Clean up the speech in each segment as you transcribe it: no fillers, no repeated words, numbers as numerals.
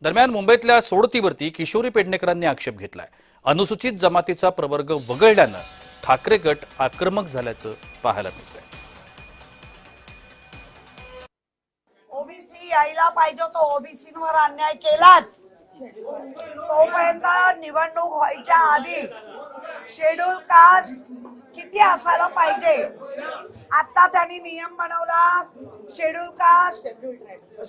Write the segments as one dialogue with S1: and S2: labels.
S1: दरम्यान मुंबईतल्या सोडतीवरती किशोरी पेडणेकरांनी आक्षेप घेतलाय। अनुसूचित जमातीचा प्रवर्ग वगळल्यानं ठाकरे गट आक्रमक झाल्याचं पाहायला मिळतंय।
S2: ओबीसी यायला पाहिजे तो ओबीसींवर अन्याय केलाच। तोपर्यंत निवडणूक व्हायच्या आधी शेड्यूल कास्ट किती असायला पाहिजे, आता त्यांनी नियम बनवला शेड्यूल कास्ट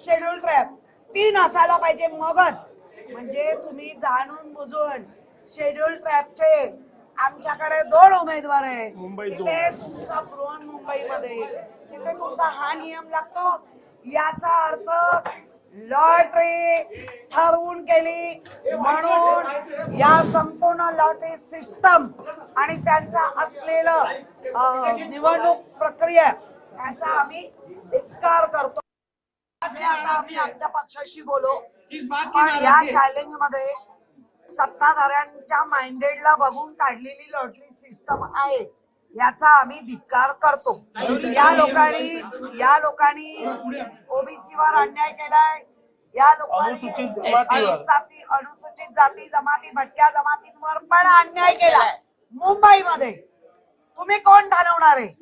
S2: शेड्यूल ट्राइब 3 असायला पाहिजे, मगच म्हणजे तुम्ही जाणून बुजून शेड्यूल ट्राइबचे आमच्याकडे 2 उमेदवार आहे तिथे तुमचा बृहन्मुंबईमध्ये तिथे तुमचा हा नियम लागतो। याचा अर्थ लॉटरी ठरवून केली म्हणून या संपूर्ण लॉटरी सिस्टम आणि त्यांचा असलेलं निवडणूक प्रक्रिया याचा आम्ही धिक्कार करतो। आता आम्ही आमच्या पक्षाशी बोलो, पण या चॅलेंज मध्ये सत्ताधाऱ्यांच्या माइंडेडला बघून काढलेली लॉटरी सिस्टम आहे याचा आम्ही धिक्कार करतो। या लोकांनी ओबीसीवर अन्याय केलाय, या लोकांनी अनुसूचित जाती जमाती भटक्या जमातींवर पण अन्याय केलाय। मुंबईमध्ये तुम्ही कोण ठरवणार आहे?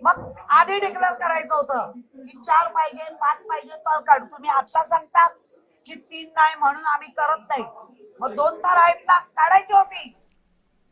S2: मग आधी डिक्लेअर करायचं होतं की 4 पाहिजे 5 पाहिजे तर काढू, तुम्ही आता सांगता की 3 नाही म्हणून आम्ही करत नाही। मग 2 तर आहेत ना, काढायची होती।